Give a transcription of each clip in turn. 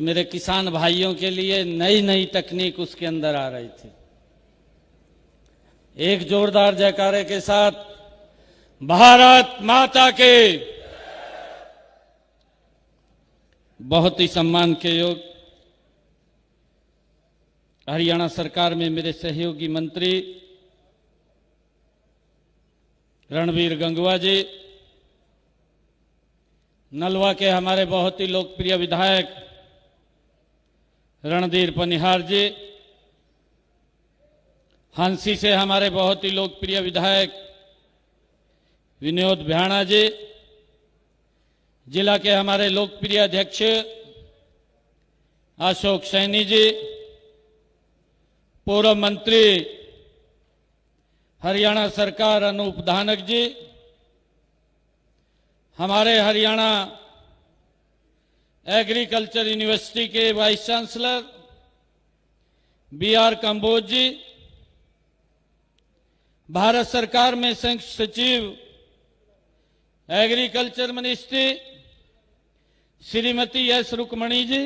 मेरे किसान भाइयों के लिए नई नई तकनीक उसके अंदर आ रही थी। एक जोरदार जयकारे के साथ भारत माता के। बहुत ही सम्मान के योग हरियाणा सरकार में मेरे सहयोगी मंत्री रणवीर गंगवा जी, नलवा के हमारे बहुत ही लोकप्रिय विधायक रणधीर पनिहार जी, हांसी से हमारे बहुत ही लोकप्रिय विधायक विनोद भ्याणा जी, जिला के हमारे लोकप्रिय अध्यक्ष अशोक सैनी जी, पूर्व मंत्री हरियाणा सरकार अनूप धानक जी, हमारे हरियाणा एग्रीकल्चर यूनिवर्सिटी के vice chancellor BR Kamboj ji, Bharat सरकार में संयुक्त सचिव agriculture ministry Shrimati S Rukmani ji,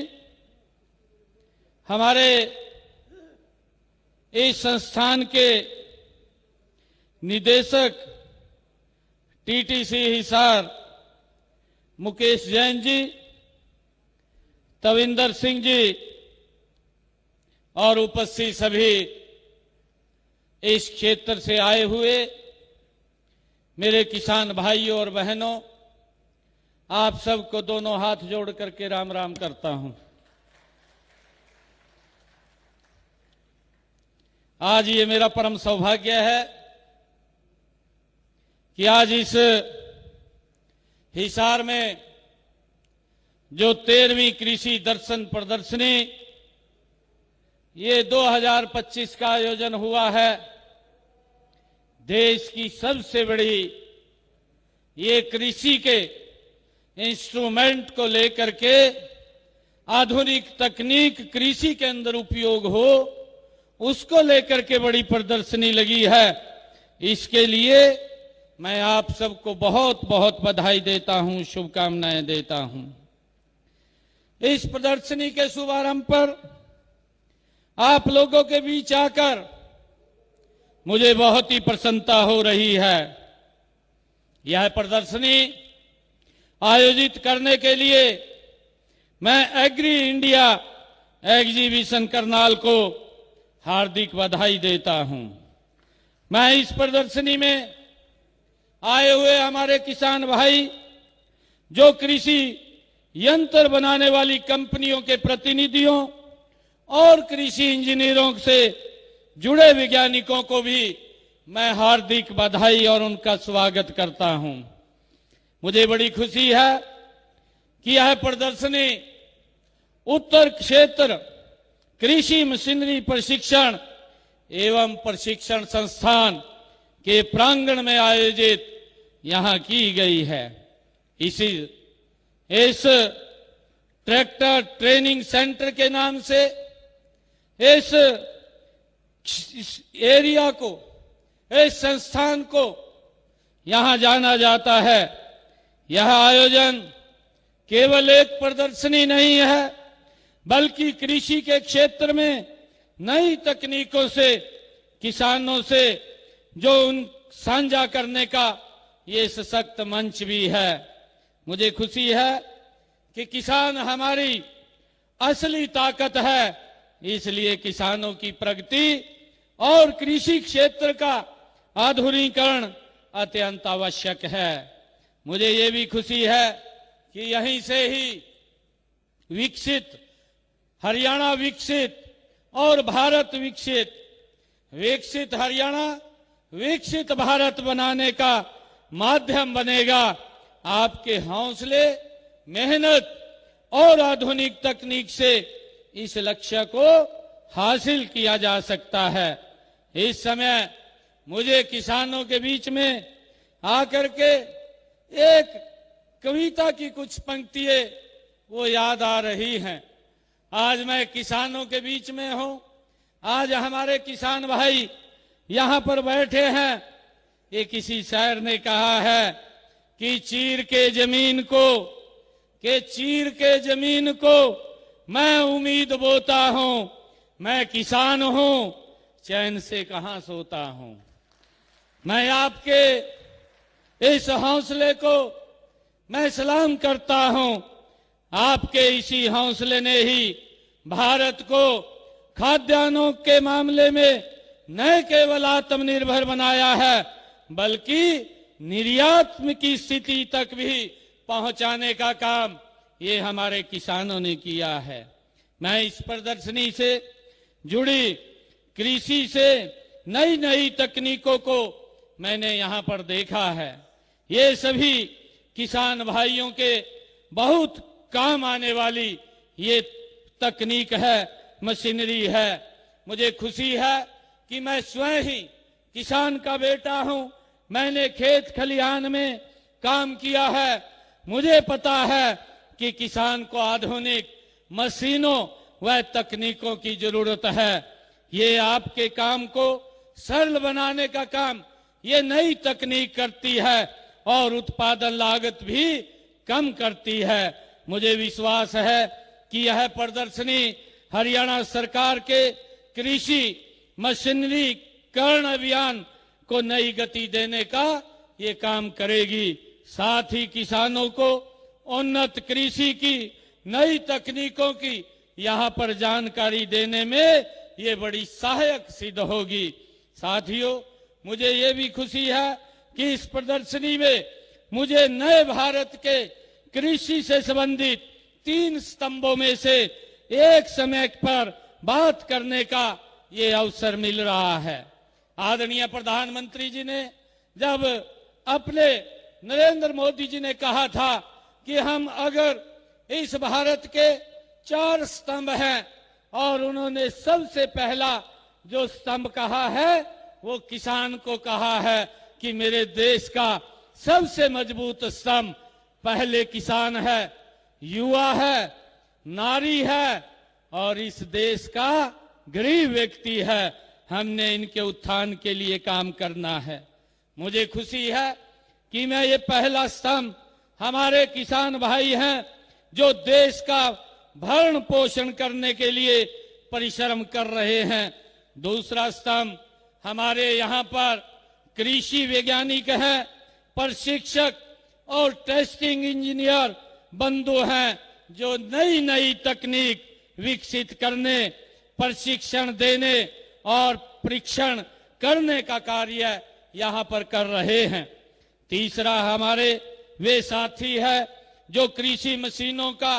हमारे इस संस्थान के निदेशक TTC हिसार मुकेश जैन जी, तविंदर सिंह जी और उपस्थित सभी इस क्षेत्र से आए हुए मेरे किसान भाइयों और बहनों, आप सबको दोनों हाथ जोड़ करके राम राम करता हूं। आज ये मेरा परम सौभाग्य है कि आज इस हिसार में जो 13वीं कृषि दर्शन प्रदर्शनी ये 2025 का आयोजन हुआ है, देश की सबसे बड़ी ये कृषि के इंस्ट्रूमेंट को लेकर के आधुनिक तकनीक कृषि के अंदर उपयोग हो, उसको लेकर के बड़ी प्रदर्शनी लगी है। इसके लिए मैं आप सबको बहुत बहुत बधाई देता हूं, शुभकामनाएं देता हूं। इस प्रदर्शनी के शुभारंभ पर आप लोगों के बीच आकर मुझे बहुत ही प्रसन्नता हो रही है। यह प्रदर्शनी आयोजित करने के लिए मैं एग्री इंडिया एग्जीबिशन करनाल को हार्दिक बधाई देता हूं। मैं इस प्रदर्शनी में आए हुए हमारे किसान भाई, जो कृषि यंत्र बनाने वाली कंपनियों के प्रतिनिधियों और कृषि इंजीनियरों से जुड़े वैज्ञानिकों को भी मैं हार्दिक बधाई और उनका स्वागत करता हूं। मुझे बड़ी खुशी है कि यह प्रदर्शनी उत्तर क्षेत्र कृषि मशीनरी प्रशिक्षण एवं प्रशिक्षण संस्थान के प्रांगण में आयोजित यहां की गई है। इस ट्रैक्टर ट्रेनिंग सेंटर के नाम से इस एरिया को, इस संस्थान को यहां जाना जाता है। यह आयोजन केवल एक प्रदर्शनी नहीं है, बल्कि कृषि के क्षेत्र में नई तकनीकों से किसानों से जो उन साझा करने का ये सशक्त मंच भी है। मुझे खुशी है कि किसान हमारी असली ताकत है, इसलिए किसानों की प्रगति और कृषि क्षेत्र का आधुनिकीकरण अत्यंत आवश्यक है। मुझे ये भी खुशी है कि यहीं से ही विकसित हरियाणा विकसित और भारत विकसित, विकसित हरियाणा विकसित भारत बनाने का माध्यम बनेगा। आपके हौसले, मेहनत और आधुनिक तकनीक से इस लक्ष्य को हासिल किया जा सकता है। इस समय मुझे किसानों के बीच में आकर के एक कविता की कुछ पंक्तियां वो याद आ रही हैं। आज मैं किसानों के बीच में हूं। आज हमारे किसान भाई यहां पर बैठे हैं। ये किसी शायर ने कहा है कि चीर के जमीन को मैं उम्मीद बोता हूं, मैं किसान हूं, चैन से कहां सोता हूं। मैं आपके इस हौसले को मैं सलाम करता हूं। आपके इसी हौसले ने ही भारत को खाद्यान्नों के मामले में न केवल आत्मनिर्भर बनाया है, बल्कि निर्यात की स्थिति तक भी पहुंचाने का काम ये हमारे किसानों ने किया है। मैं इस प्रदर्शनी से जुड़ी कृषि से नई नई तकनीकों को मैंने यहां पर देखा है। ये सभी किसान भाइयों के बहुत काम आने वाली ये तकनीक है, मशीनरी है। मुझे खुशी है कि मैं स्वयं ही किसान का बेटा हूं। मैंने खेत खलिहान में काम किया है। मुझे पता है कि किसान को आधुनिक मशीनों व तकनीकों की जरूरत है। ये आपके काम को सरल बनाने का काम ये नई तकनीक करती है और उत्पादन लागत भी कम करती है। मुझे विश्वास है कि यह प्रदर्शनी हरियाणा सरकार के कृषि मशीनरीकरण अभियान को नई गति देने का ये काम करेगी। साथ ही किसानों को उन्नत कृषि की नई तकनीकों की यहाँ पर जानकारी देने में ये बड़ी सहायक सिद्ध होगी। साथियों, मुझे ये भी खुशी है कि इस प्रदर्शनी में मुझे नए भारत के कृषि से संबंधित 3 स्तंभों में से एक समय पर बात करने का ये अवसर मिल रहा है। आदरणीय प्रधानमंत्री जी ने जब अपने नरेंद्र मोदी जी ने कहा था कि हम अगर इस भारत के 4 स्तंभ हैं, और उन्होंने सबसे पहला जो स्तंभ कहा है वो किसान को कहा है कि मेरे देश का सबसे मजबूत स्तंभ पहले किसान है, युवा है, नारी है और इस देश का गरीब व्यक्ति है। हमने इनके उत्थान के लिए काम करना है। मुझे खुशी है कि मैं ये पहला स्तंभ हमारे किसान भाई हैं जो देश का भरण पोषण करने के लिए परिश्रम कर रहे हैं। दूसरा स्तंभ हमारे यहाँ पर कृषि वैज्ञानिक हैं, प्रशिक्षक और टेस्टिंग इंजीनियर बंधु हैं जो नई नई तकनीक विकसित करने, प्रशिक्षण देने और परीक्षण करने का कार्य यहाँ पर कर रहे हैं। तीसरा हमारे वे साथी है जो कृषि मशीनों का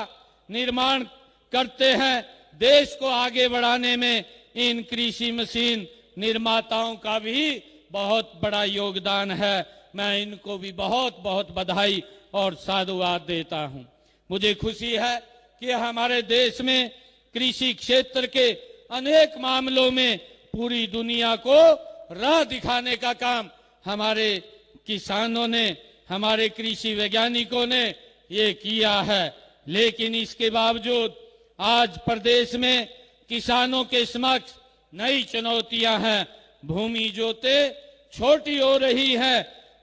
निर्माण करते हैं। देश को आगे बढ़ाने में इन कृषि मशीन निर्माताओं का भी बहुत बड़ा योगदान है। मैं इनको भी बहुत बहुत बधाई और साधुवाद देता हूं। मुझे खुशी है कि हमारे देश में कृषि क्षेत्र के अनेक मामलों में पूरी दुनिया को राह दिखाने का काम हमारे किसानों ने, हमारे कृषि वैज्ञानिकों ने ये किया है। लेकिन इसके बावजूद आज प्रदेश में किसानों के समक्ष नई चुनौतियां हैं। भूमि जोते छोटी हो रही है,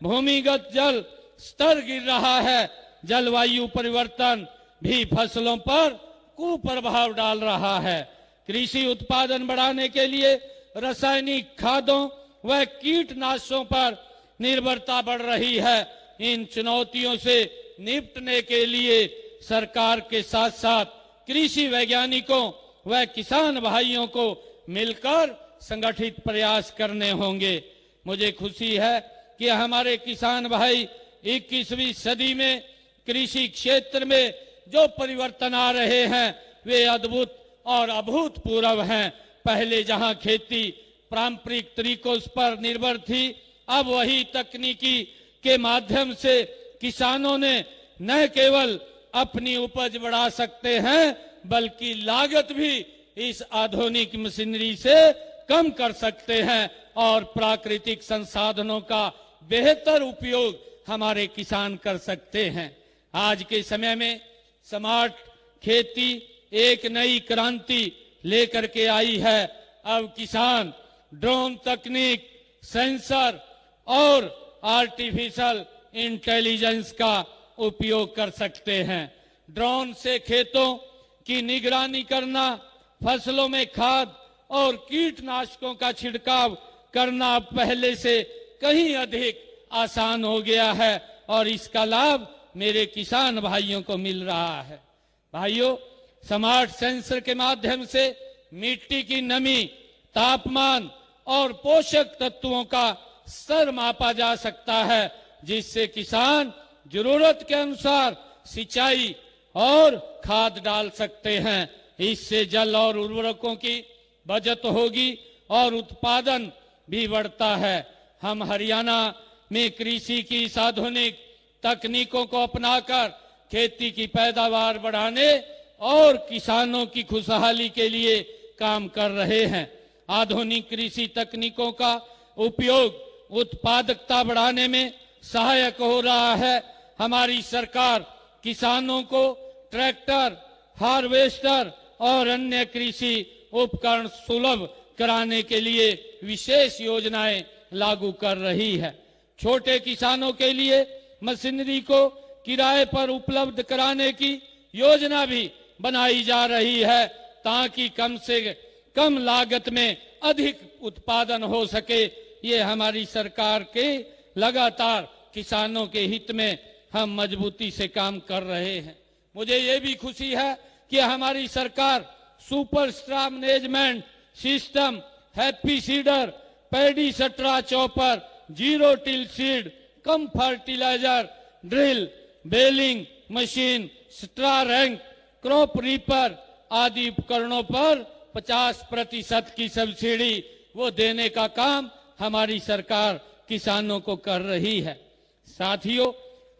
भूमिगत जल स्तर गिर रहा है, जलवायु परिवर्तन भी फसलों पर कुप्रभाव डाल रहा है। कृषि उत्पादन बढ़ाने के लिए रासायनिक खादों व कीटनाशकों पर निर्भरता बढ़ रही है। इन चुनौतियों से निपटने के लिए सरकार के साथ साथ कृषि वैज्ञानिकों व किसान भाइयों को मिलकर संगठित प्रयास करने होंगे। मुझे खुशी है कि हमारे किसान भाई 21वीं सदी में कृषि क्षेत्र में जो परिवर्तन आ रहे हैं वे अद्भुत और अभूतपूर्व हैं। पहले जहां खेती पारंपरिक तरीकों पर निर्भर थी, अब वही तकनीकी के माध्यम से किसानों ने न केवल अपनी उपज बढ़ा सकते हैं बल्कि लागत भी इस आधुनिक मशीनरी से कम कर सकते हैं और प्राकृतिक संसाधनों का बेहतर उपयोग हमारे किसान कर सकते हैं। आज के समय में स्मार्ट खेती एक नई क्रांति लेकर के आई है। अब किसान ड्रोन तकनीक, सेंसर और आर्टिफिशियल इंटेलिजेंस का उपयोग कर सकते हैं। ड्रोन से खेतों की निगरानी करना, फसलों में खाद और कीटनाशकों का छिड़काव करना पहले से कहीं अधिक आसान हो गया है और इसका लाभ मेरे किसान भाइयों को मिल रहा है। भाइयों, स्मार्ट सेंसर के माध्यम से मिट्टी की नमी, तापमान और पोषक तत्वों का स्तर मापा जा सकता है, जिससे किसान जरूरत के अनुसार सिंचाई और खाद डाल सकते हैं। इससे जल और उर्वरकों की बचत होगी और उत्पादन भी बढ़ता है। हम हरियाणा में कृषि की इस आधुनिक तकनीकों को अपनाकर खेती की पैदावार बढ़ाने और किसानों की खुशहाली के लिए काम कर रहे हैं। आधुनिक कृषि तकनीकों का उपयोग उत्पादकता बढ़ाने में सहायक हो रहा है। हमारी सरकार किसानों को ट्रैक्टर, हार्वेस्टर और अन्य कृषि उपकरण सुलभ कराने के लिए विशेष योजनाएं लागू कर रही है। छोटे किसानों के लिए मशीनरी को किराए पर उपलब्ध कराने की योजना भी बनाई जा रही है, ताकि कम से कम लागत में अधिक उत्पादन हो सके। ये हमारी सरकार के लगातार किसानों के हित में हम मजबूती से काम कर रहे हैं। मुझे ये भी खुशी है कि हमारी सरकार super straw management system, happy seeder, paddy straw chopper, zero till seed, cum fertilizer, drill, baling machine, straw rake, crop reaper आदि उपकरणों पर 50% की सब्सिडी वो देने का काम हमारी सरकार किसानों को कर रही है। साथियों,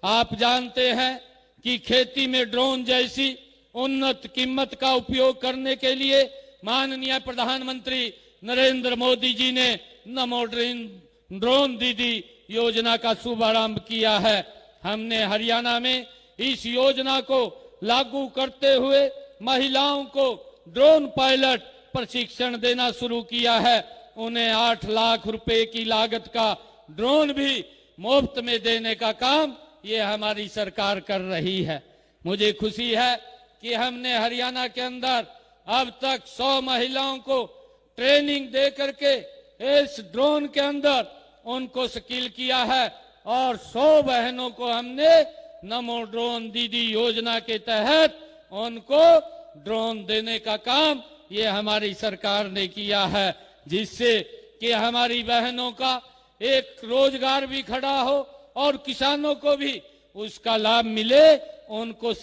आप जानते हैं कि खेती में ड्रोन जैसी उन्नत कीमत का उपयोग करने के लिए माननीय प्रधानमंत्री नरेंद्र मोदी जी ने नमो ड्रोन दीदी योजना का शुभारंभ किया है। हमने हरियाणा में इस योजना को लागू करते हुए महिलाओं को ड्रोन पायलट प्रशिक्षण देना शुरू किया है। उन्हें 8 लाख रुपए की लागत का ड्रोन भी मुफ्त में देने का काम ये हमारी सरकार कर रही है। मुझे खुशी है कि हमने हरियाणा के अंदर अब तक 100 महिलाओं को ट्रेनिंग दे करके इस ड्रोन के अंदर उनको स्किल किया है और 100 बहनों को हमने नमो ड्रोन दीदी योजना के तहत उनको ड्रोन देने का काम ये हमारी सरकार ने किया है, जिससे कि हमारी बहनों का एक रोजगार भी खड़ा हो और किसानों को भी उसका लाभ मिले। उनको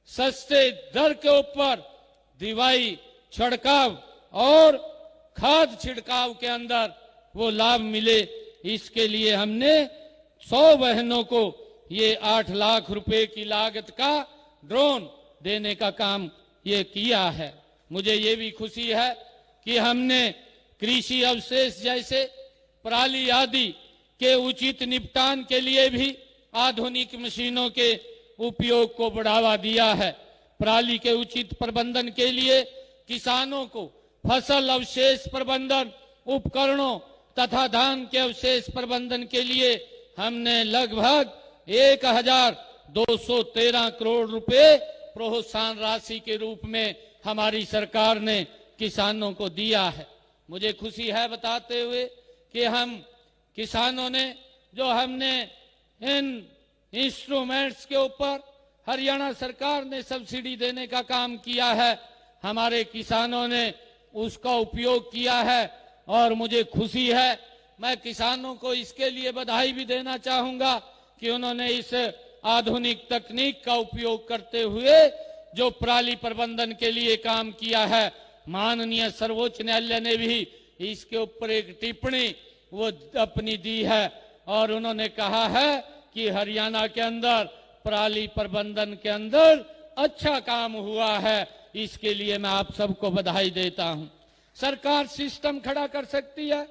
सस्ते दर के ऊपर दवाई छिड़काव और खाद छिड़काव के अंदर वो लाभ मिले। इसके लिए हमने 100 बहनों को ये 8 लाख रुपए की लागत का ड्रोन देने का काम ये किया है। मुझे ये भी खुशी है कि हमने कृषि अवशेष जैसे पराली आदि के उचित निपटान के लिए भी आधुनिक मशीनों के उपयोग को बढ़ावा दिया है। पराली के उचित प्रबंधन के लिए किसानों को फसल अवशेष प्रबंधन उपकरणों तथा धान के अवशेष प्रबंधन के लिए हमने लगभग 1213 करोड़ रुपए प्रोत्साहन राशि के रूप में हमारी सरकार ने किसानों को दिया है। मुझे खुशी है बताते हुए कि हम किसानों ने जो हमने इन इंस्ट्रूमेंट्स के ऊपर हरियाणा सरकार ने सब्सिडी देने का काम किया है, हमारे किसानों ने उसका उपयोग किया है और मुझे खुशी है। मैं किसानों को इसके लिए बधाई भी देना चाहूंगा कि उन्होंने इस आधुनिक तकनीक का उपयोग करते हुए जो पराली प्रबंधन के लिए काम किया है। माननीय सर्वोच्च न्यायालय ने भी इसके ऊपर एक टिप्पणी वो अपनी दी है और उन्होंने कहा है कि हरियाणा के अंदर पराली प्रबंधन के अंदर अच्छा काम हुआ है। इसके लिए मैं आप सबको बधाई देता हूं। सरकार सिस्टम खड़ा कर सकती है,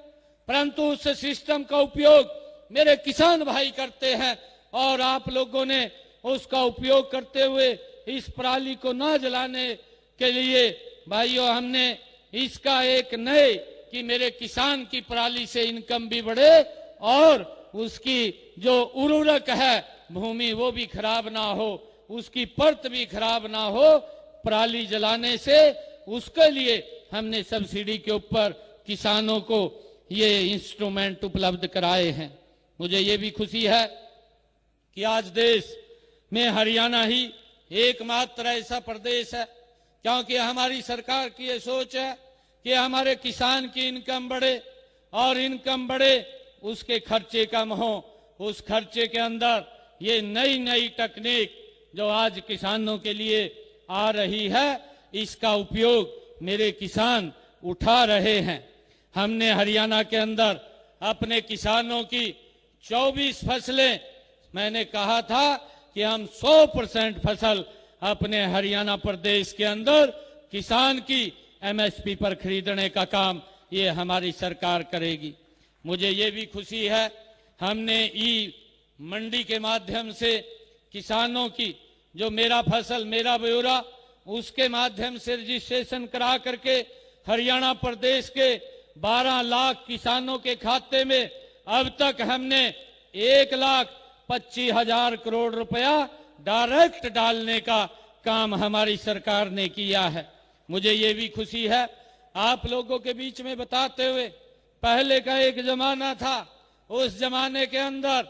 परंतु उस सिस्टम का उपयोग मेरे किसान भाई करते हैं और आप लोगों ने उसका उपयोग करते हुए इस पराली को न जलाने के लिए भाइयों हमने इसका एक नए कि मेरे किसान की पराली से इनकम भी बढ़े और उसकी जो उर्वरक है भूमि वो भी खराब ना हो, उसकी परत भी खराब ना हो, पराली जलाने से, उसके लिए हमने सब्सिडी के ऊपर किसानों को ये इंस्ट्रूमेंट उपलब्ध कराए हैं। मुझे ये भी खुशी है कि आज देश में हरियाणा ही एकमात्र ऐसा प्रदेश है, क्योंकि हमारी सरकार की ये सोच है कि हमारे किसान की इनकम बढ़े, और इनकम बढ़े उसके खर्चे कम हो। उस खर्चे के अंदर ये नई नई तकनीक जो आज किसानों के लिए आ रही है, इसका उपयोग मेरे किसान उठा रहे हैं। हमने हरियाणा के अंदर अपने किसानों की 24 फसलें, मैंने कहा था कि हम 100% फसल अपने हरियाणा प्रदेश के अंदर किसान की एमएसपी पर खरीदने का काम ये हमारी सरकार करेगी। मुझे ये भी खुशी है, हमने ई मंडी के माध्यम से किसानों की जो मेरा फसल मेरा ब्यौरा, उसके माध्यम से रजिस्ट्रेशन करा करके हरियाणा प्रदेश के 12 लाख किसानों के खाते में अब तक हमने 1,25,000 करोड़ रुपया डायरेक्ट डालने का काम हमारी सरकार ने किया है। मुझे ये भी खुशी है आप लोगों के बीच में बताते हुए, पहले का एक जमाना था, उस जमाने के अंदर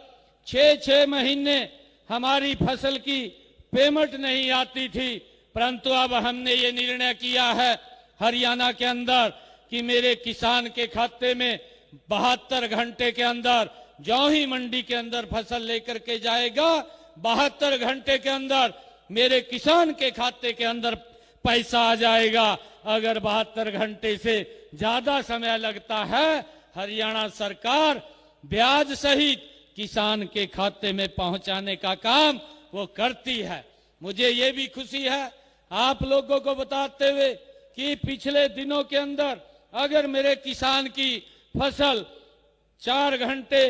6-6 महीने हमारी फसल की पेमेंट नहीं आती थी, परंतु अब हमने ये निर्णय किया है हरियाणा के अंदर कि मेरे किसान के खाते में 72 घंटे के अंदर, जो ही मंडी के अंदर फसल लेकर के जाएगा, 72 घंटे के अंदर मेरे किसान के खाते के अंदर पैसा आ जाएगा। अगर 72 घंटे से ज्यादा समय लगता है, हरियाणा सरकार ब्याज सहित किसान के खाते में पहुंचाने का काम वो करती है। मुझे ये भी खुशी है आप लोगों को बताते हुए कि पिछले दिनों के अंदर अगर मेरे किसान की फसल 4 घंटे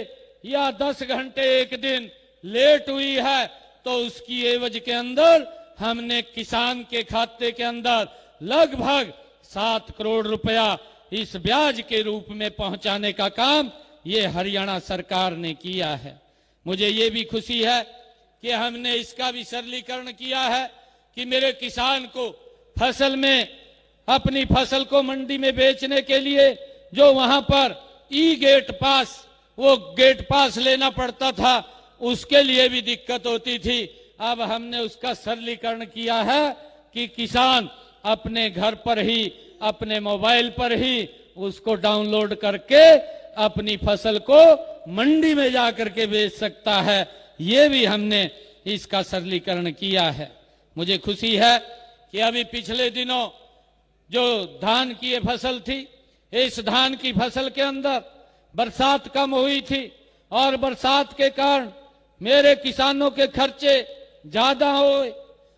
या 10 घंटे एक दिन लेट हुई है, तो उसकी एवज के अंदर हमने किसान के खाते के अंदर लगभग 7 करोड़ रुपया इस ब्याज के रूप में पहुंचाने का काम ये हरियाणा सरकार ने किया है। मुझे ये भी खुशी है कि हमने इसका भी सरलीकरण किया है कि मेरे किसान को फसल में अपनी फसल को मंडी में बेचने के लिए जो वहां पर ई गेट पास, वो गेट पास लेना पड़ता था, उसके लिए भी दिक्कत होती थी। अब हमने उसका सरलीकरण किया है कि किसान अपने घर पर ही, अपने मोबाइल पर ही उसको डाउनलोड करके अपनी फसल को मंडी में जाकर के बेच सकता है। ये भी हमने इसका सरलीकरण किया है। मुझे खुशी है कि अभी पिछले दिनों जो धान की ये फसल थी, इस धान की फसल के अंदर बरसात कम हुई थी, और बरसात के कारण मेरे किसानों के खर्चे ज्यादा हुए,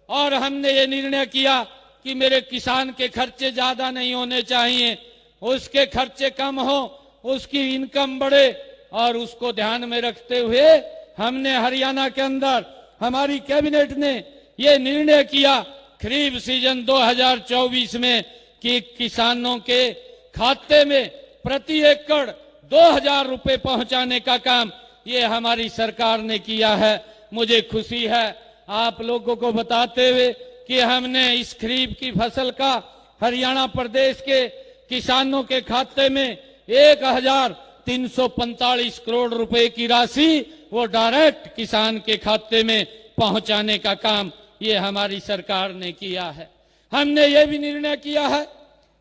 और हमने ये निर्णय किया कि मेरे किसान के खर्चे ज्यादा नहीं होने चाहिए, उसके खर्चे कम हो, उसकी इनकम बढ़े, और उसको ध्यान में रखते हुए हमने हरियाणा के अंदर हमारी कैबिनेट ने ये निर्णय किया खरीफ सीजन 2024 में कि किसानों के खाते में प्रति एकड़ 2,000 रुपए पहुंचाने का काम ये हमारी सरकार ने किया है। मुझे खुशी है आप लोगों को बताते हुए कि हमने इस खरीफ की फसल का हरियाणा प्रदेश के किसानों के खाते में 1,345 करोड़ रुपए की राशि वो डायरेक्ट किसान के खाते में पहुंचाने का काम ये हमारी सरकार ने किया है। हमने ये भी निर्णय किया है,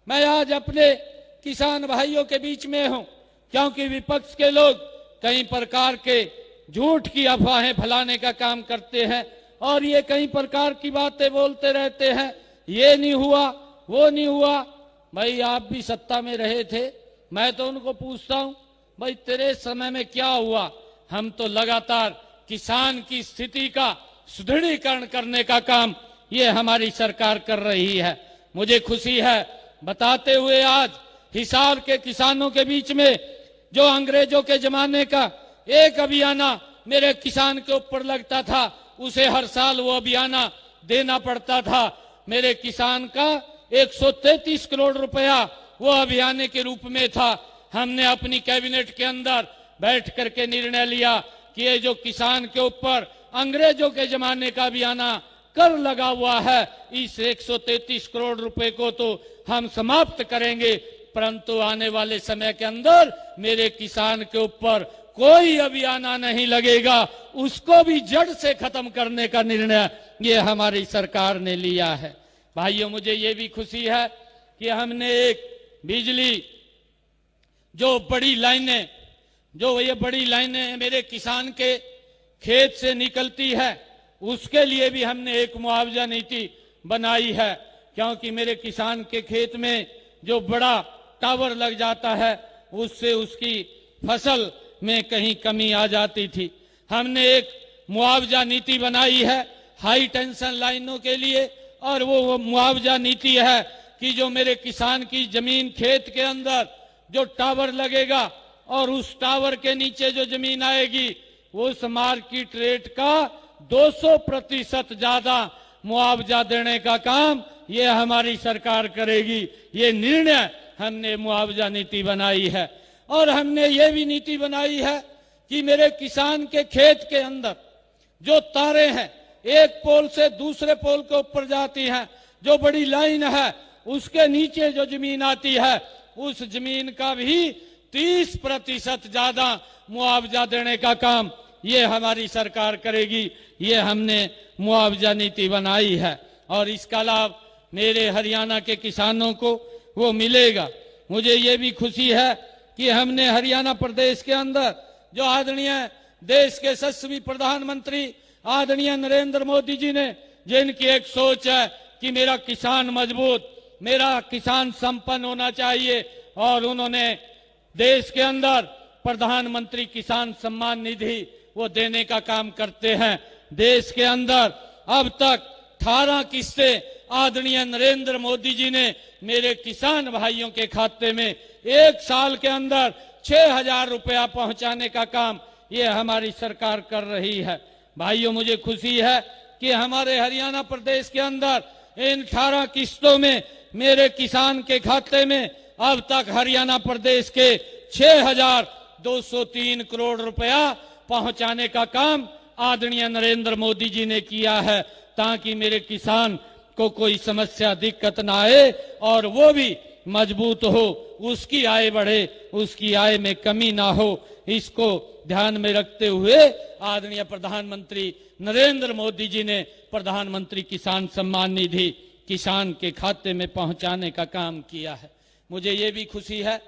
मैं आज अपने किसान भाइयों के बीच में हूं, क्योंकि विपक्ष के लोग कई प्रकार के झूठ की अफवाहें फैलाने का काम करते हैं, और ये कई प्रकार की बातें बोलते रहते हैं, ये नहीं हुआ, वो नहीं हुआ। भाई आप भी सत्ता में रहे थे, मैं तो उनको पूछता हूं, भाई तेरे समय में क्या हुआ? हम तो लगातार किसान की स्थिति का सुदृढ़ीकरण करने का काम ये हमारी सरकार कर रही है। मुझे खुशी है बताते हुए आज हिसार के किसानों के बीच में जो अंग्रेजों के जमाने का एक अभियाना मेरे किसान के ऊपर लगता था, उसे हर साल वो अभियाना देना पड़ता था। मेरे किसान का 133 करोड़ रुपया वो अभियाने के रूप में था। हमने अपनी कैबिनेट के अंदर बैठ करके निर्णय लिया कि ये जो किसान के ऊपर अंग्रेजों के जमाने का अभियाना कर लगा हुआ है, इस 133 करोड़ रुपए को तो हम समाप्त करेंगे, परंतु आने वाले समय के अंदर मेरे किसान के ऊपर कोई अभियान नहीं लगेगा, उसको भी जड़ से खत्म करने का निर्णय ये हमारी सरकार ने लिया है। भाइयों, मुझे ये भी खुशी है कि हमने एक बिजली जो बड़ी लाइनें मेरे किसान के खेत से निकलती है, उसके लिए भी हमने एक मुआवजा नीति बनाई है, क्योंकि मेरे किसान के खेत में जो बड़ा टावर लग जाता है उससे उसकी फसल में कहीं कमी आ जाती थी। हमने एक मुआवजा नीति बनाई है हाई टेंशन लाइनों के लिए, और वो मुआवजा नीति है कि जो मेरे किसान की जमीन खेत के अंदर जो टावर लगेगा और उस टावर के नीचे जो जमीन आएगी उस मार्केट रेट का 200% ज्यादा मुआवजा देने का काम ये हमारी सरकार करेगी। ये निर्णय हमने मुआवजा नीति बनाई है। और हमने ये भी नीति बनाई है कि मेरे किसान के खेत के अंदर जो तारें हैं एक पोल से दूसरे पोल के ऊपर जाती हैं, जो बड़ी लाइन है उसके नीचे जो जमीन आती है उस जमीन का भी 30% ज्यादा मुआवजा देने का काम ये हमारी सरकार करेगी। ये हमने मुआवजा नीति बनाई है और इसका लाभ मेरे हरियाणा के किसानों को वो मिलेगा। मुझे ये भी खुशी है कि हमने हरियाणा प्रदेश के अंदर जो आदरणीय देश के यशस्वी प्रधानमंत्री आदरणीय नरेंद्र मोदी जी ने, जिनकी एक सोच है कि मेरा किसान मजबूत, मेरा किसान संपन्न होना चाहिए, और उन्होंने देश के अंदर प्रधानमंत्री किसान सम्मान निधि वो देने का काम करते हैं। देश के अंदर अब तक 18 किस्तें आदरणीय नरेंद्र मोदी जी ने मेरे किसान भाइयों के खाते में एक साल के अंदर 6,000 रुपया पहुंचाने का काम ये हमारी सरकार कर रही है। भाइयों, मुझे खुशी है कि हमारे हरियाणा प्रदेश के अंदर इन 18 किस्तों में मेरे किसान के खाते में अब तक हरियाणा प्रदेश के 6,203 करोड़ रुपया पहुंचाने का काम आदरणीय नरेंद्र मोदी जी ने किया है, ताकि मेरे किसान को कोई समस्या दिक्कत ना आए और वो भी मजबूत हो, उसकी आय बढ़े, उसकी आय में कमी ना हो। इसको ध्यान में रखते हुए आदरणीय प्रधानमंत्री नरेंद्र मोदी जी ने प्रधानमंत्री किसान सम्मान निधि किसान के खाते में पहुंचाने का काम किया है। मुझे ये भी खुशी है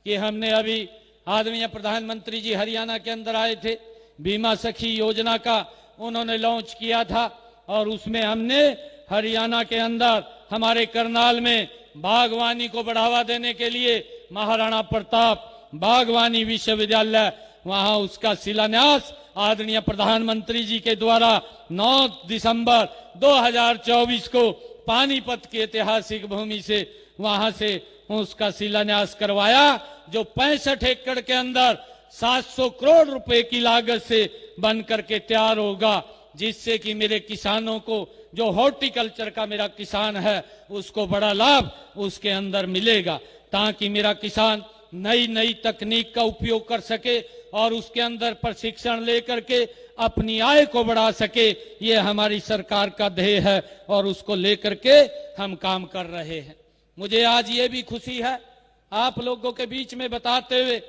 कि हमने अभी आदरणीय प्रधानमंत्री जी हरियाणा के अंदर आए थे, बीमा सखी योजना का उन्होंने लॉन्च किया था, और उसमें हमने हरियाणा के अंदर हमारे करनाल में बागवानी को बढ़ावा देने के लिए महाराणा प्रताप बागवानी विश्वविद्यालय, वहां उसका शिलान्यास आदरणीय प्रधानमंत्री जी के द्वारा 9 दिसंबर 2024 को पानीपत की ऐतिहासिक भूमि से वहां से उसका शिलान्यास करवाया, जो 65 एकड़ के अंदर 700 करोड़ रुपए की लागत से बन करके तैयार होगा, जिससे कि मेरे किसानों को, जो हॉर्टिकल्चर का मेरा किसान है, उसको बड़ा लाभ उसके अंदर मिलेगा, ताकि मेरा किसान नई नई तकनीक का उपयोग कर सके और उसके अंदर प्रशिक्षण लेकर के अपनी आय को बढ़ा सके। ये हमारी सरकार का ध्येय है और उसको लेकर के हम काम कर रहे हैं। मुझे आज ये भी खुशी है आप लोगों के बीच में बताते हुए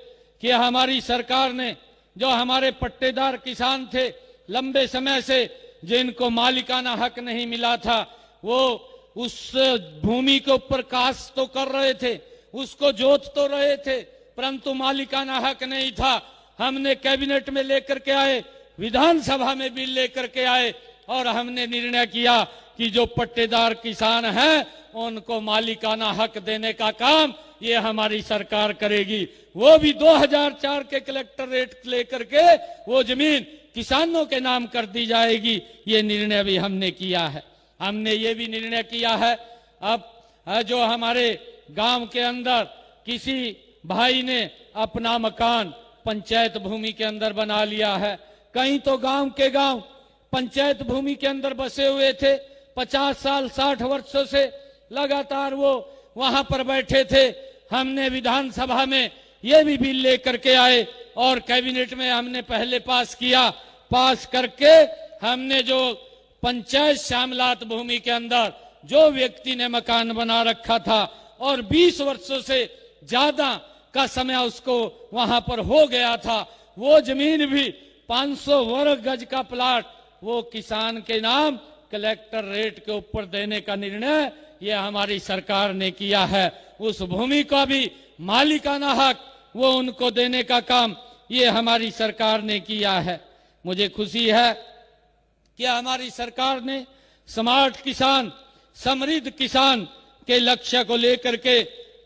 कि हमारी सरकार ने, जो हमारे पट्टेदार किसान थे लंबे समय से, जिनको मालिकाना हक नहीं मिला था, वो उस भूमि के ऊपर काश्त तो कर रहे थे, उसको जोत तो रहे थे, परंतु मालिकाना हक नहीं था। हमने कैबिनेट में लेकर के आए, विधानसभा में बिल लेकर के आए, और हमने निर्णय किया कि जो पट्टेदार किसान हैं उनको मालिकाना हक देने का काम ये हमारी सरकार करेगी। वो भी 2004 के कलेक्टर रेट लेकर के वो जमीन किसानों के नाम कर दी जाएगी। ये निर्णय भी हमने किया है। हमने ये भी निर्णय किया है, अब जो हमारे गांव के अंदर किसी भाई ने अपना मकान पंचायत भूमि के अंदर बना लिया है, कहीं तो गांव के गांव पंचायत भूमि के अंदर बसे हुए थे, 50 साल 60 वर्षों से लगातार वो वहां पर बैठे थे। हमने विधानसभा में ये भी बिल लेकर के आए और कैबिनेट में हमने पहले पास किया। पास करके हमने जो पंचायत श्यामलात भूमि के अंदर जो व्यक्ति ने मकान बना रखा था और 20 वर्षों से ज्यादा का समय उसको वहां पर हो गया था, वो जमीन भी 500 वर्ग गज का प्लाट वो किसान के नाम कलेक्टर रेट के ऊपर देने का निर्णय ये हमारी सरकार ने किया है। उस भूमि का भी मालिकाना हक वो उनको देने का काम ये हमारी सरकार ने किया है। मुझे खुशी है कि हमारी सरकार ने स्मार्ट किसान, समृद्ध किसान के लक्ष्य को लेकर के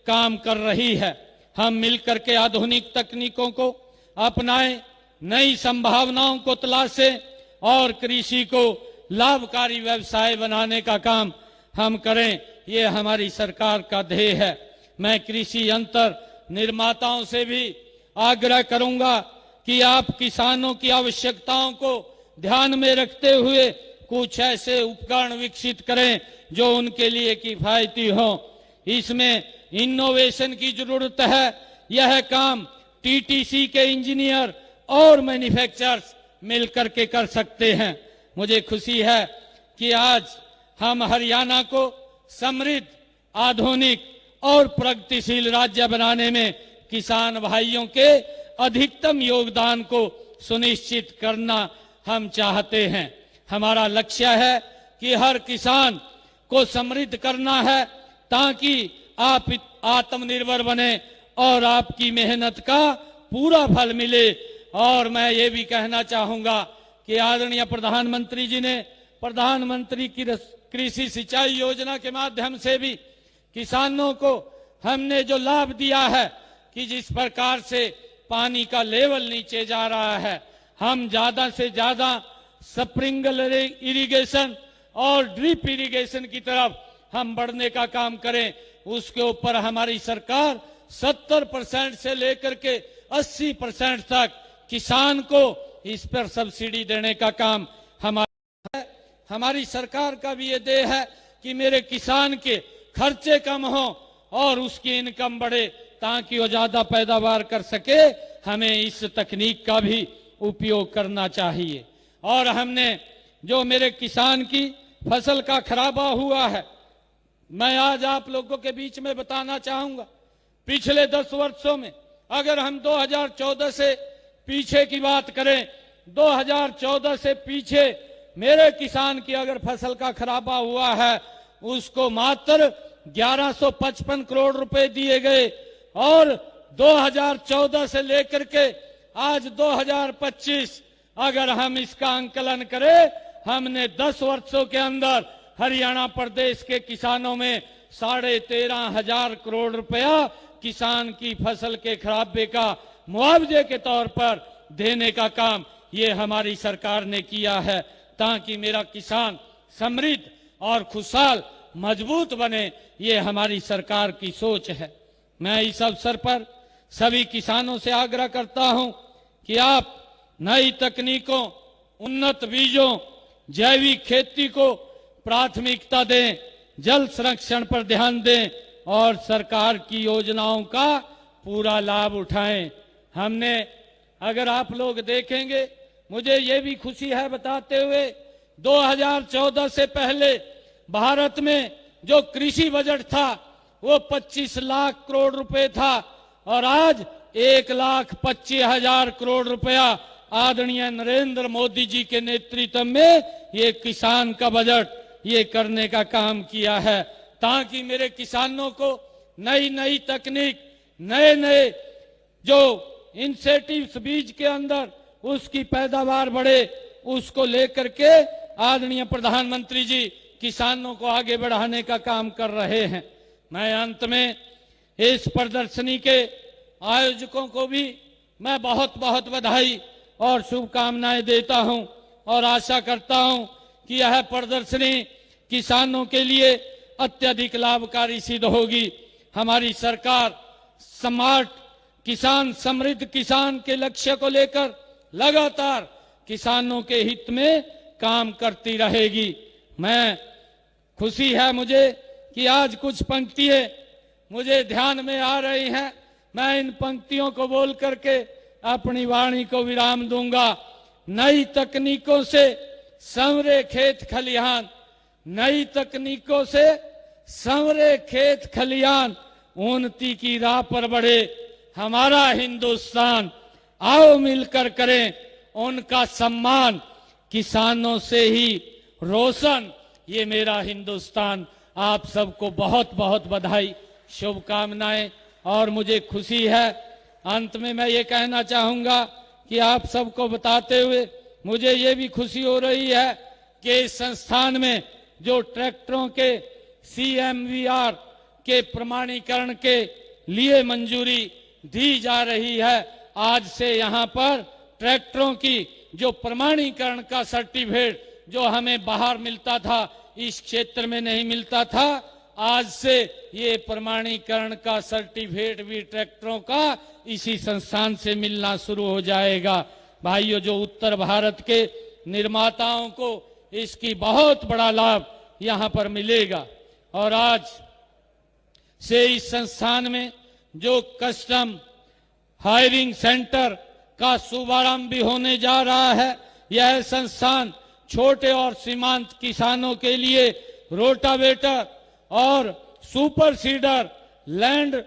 काम कर रही है। हम मिलकर के आधुनिक तकनीकों को अपनाएं, नई संभावनाओं को तलाशें और कृषि को लाभकारी व्यवसाय बनाने का काम हम करें, ये हमारी सरकार का ध्येय है। मैं कृषि यंत्र निर्माताओं से भी आग्रह करूंगा कि आप किसानों की आवश्यकताओं को ध्यान में रखते हुए कुछ ऐसे उपकरण विकसित करें जो उनके लिए किफायती हो। इसमें इनोवेशन की जरूरत है। यह काम टीटीसी के इंजीनियर और मैन्युफैक्चरर्स मिलकर के कर सकते हैं। मुझे खुशी है कि आज हम हरियाणा को समृद्ध, आधुनिक और प्रगतिशील राज्य बनाने में किसान भाइयों के अधिकतम योगदान को सुनिश्चित करना हम चाहते हैं। हमारा लक्ष्य है कि हर किसान को समृद्ध करना है ताकि आप आत्मनिर्भर बने और आपकी मेहनत का पूरा फल मिले। और मैं ये भी कहना चाहूंगा कि आदरणीय प्रधानमंत्री जी ने प्रधानमंत्री की कृषि सिंचाई योजना के माध्यम से भी किसानों को हमने जो लाभ दिया है कि जिस प्रकार से पानी का लेवल नीचे जा रहा है, हम ज्यादा से ज्यादा स्प्रिंकलर इरिगेशन और ड्रिप इरिगेशन की तरफ हम बढ़ने का काम करें। उसके ऊपर हमारी सरकार 70% से लेकर के 80% तक किसान को इस पर सब्सिडी देने का काम हमारा है। हमारी सरकार का भी ये ध्येय है कि मेरे किसान के खर्चे कम हो और उसकी इनकम बढ़े ताकि वो ज्यादा पैदावार कर सके। हमें इस तकनीक का भी उपयोग करना चाहिए। और हमने जो मेरे किसान की फसल का खराबा हुआ है, मैं आज आप लोगों के बीच में बताना चाहूंगा, पिछले 10 वर्षों में अगर हम 2014 से पीछे की बात करें, 2014 से पीछे मेरे किसान की अगर फसल का खराबा हुआ है उसको मात्र 1155 करोड़ रुपए दिए गए। और 2014 से लेकर के आज 2025 अगर हम इसका आंकलन करें, हमने 10 वर्षों के अंदर हरियाणा प्रदेश के किसानों में 13,500 करोड़ रुपया किसान की फसल के खराबे का मुआवजे के तौर पर देने का काम ये हमारी सरकार ने किया है ताकि मेरा किसान समृद्ध और खुशहाल मजबूत बने। ये हमारी सरकार की सोच है। मैं इस अवसर पर सभी किसानों से आग्रह करता हूं कि आप नई तकनीकों, उन्नत बीजों, जैविक खेती को प्राथमिकता दें, जल संरक्षण पर ध्यान दें और सरकार की योजनाओं का पूरा लाभ उठाएं। हमने, अगर आप लोग देखेंगे, मुझे ये भी खुशी है बताते हुए, 2014 से पहले भारत में जो कृषि बजट था वो 25 लाख करोड़ रुपए था और आज 1,25,000 करोड़ रुपया आदरणीय नरेंद्र मोदी जी के नेतृत्व में ये किसान का बजट ये करने का काम किया है ताकि मेरे किसानों को नई नई तकनीक, नए नए जो इंसेटिव्स बीज के अंदर उसकी पैदावार बढ़े, उसको लेकर के आदरणीय प्रधानमंत्री जी किसानों को आगे बढ़ाने का काम कर रहे हैं। मैं अंत में इस प्रदर्शनी के आयोजकों को भी मैं बहुत बहुत बधाई और शुभकामनाएं देता हूं और आशा करता हूं कि यह प्रदर्शनी किसानों के लिए अत्यधिक लाभकारी सिद्ध होगी। हमारी सरकार स्मार्ट किसान, समृद्ध किसान के लक्ष्य को लेकर लगातार किसानों के हित में काम करती रहेगी। मैं खुशी है मुझे कि आज कुछ पंक्तियां मुझे ध्यान में आ रही हैं। मैं इन पंक्तियों को बोल करके अपनी वाणी को विराम दूंगा। नई तकनीकों से संवरे खेत खलिहान, नई तकनीकों से संवरे खेत खलिहान, उन्नति की राह पर बढ़े हमारा हिंदुस्तान। आओ मिलकर करें उनका सम्मान, किसानों से ही रोशन ये मेरा हिंदुस्तान। आप सबको बहुत बहुत बधाई, शुभकामनाएं। और मुझे खुशी है, अंत में मैं ये कहना चाहूंगा कि आप सबको बताते हुए मुझे ये भी खुशी हो रही है कि इस संस्थान में जो ट्रैक्टरों के CMVR के प्रमाणीकरण के लिए मंजूरी दी जा रही है, आज से यहाँ पर ट्रैक्टरों की जो प्रमाणीकरण का सर्टिफिकेट जो हमें बाहर मिलता था, इस क्षेत्र में नहीं मिलता था, आज से ये प्रमाणीकरण का सर्टिफिकेट भी ट्रैक्टरों का इसी संस्थान से मिलना शुरू हो जाएगा। भाइयों, जो उत्तर भारत के निर्माताओं को इसकी बहुत बड़ा लाभ यहाँ पर मिलेगा। और आज से इस संस्थान में जो कस्टम हायरिंग सेंटर का शुभारंभ भी होने जा रहा है, यह संस्थान छोटे और सीमांत किसानों के लिए रोटावेटर और सुपर सीडर, लैंड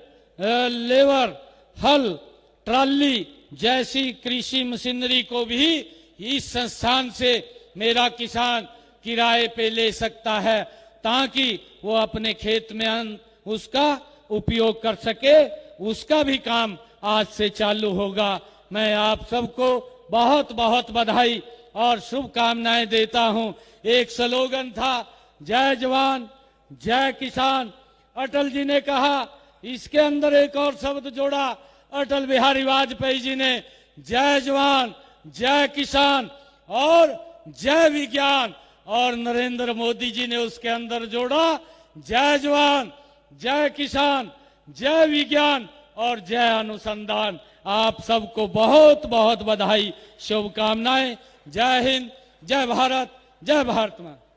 लेवर, हल, ट्राली जैसी कृषि मशीनरी को भी इस संस्थान से मेरा किसान किराए पे ले सकता है, ताकि वो अपने खेत में उसका उपयोग कर सके। उसका भी काम आज से चालू होगा। मैं आप सबको बहुत बहुत बधाई और शुभकामनाएं देता हूं। एक स्लोगन था, जय जवान जय किसान। अटल जी ने कहा, इसके अंदर एक और शब्द जोड़ा अटल बिहारी वाजपेयी जी ने, जय जवान जय किसान और जय विज्ञान। और नरेंद्र मोदी जी ने उसके अंदर जोड़ा, जय जवान जय किसान, जय विज्ञान और जय अनुसंधान। आप सबको बहुत बहुत बधाई, शुभकामनाएं। जय हिंद, जय भारत, जय भारत मां।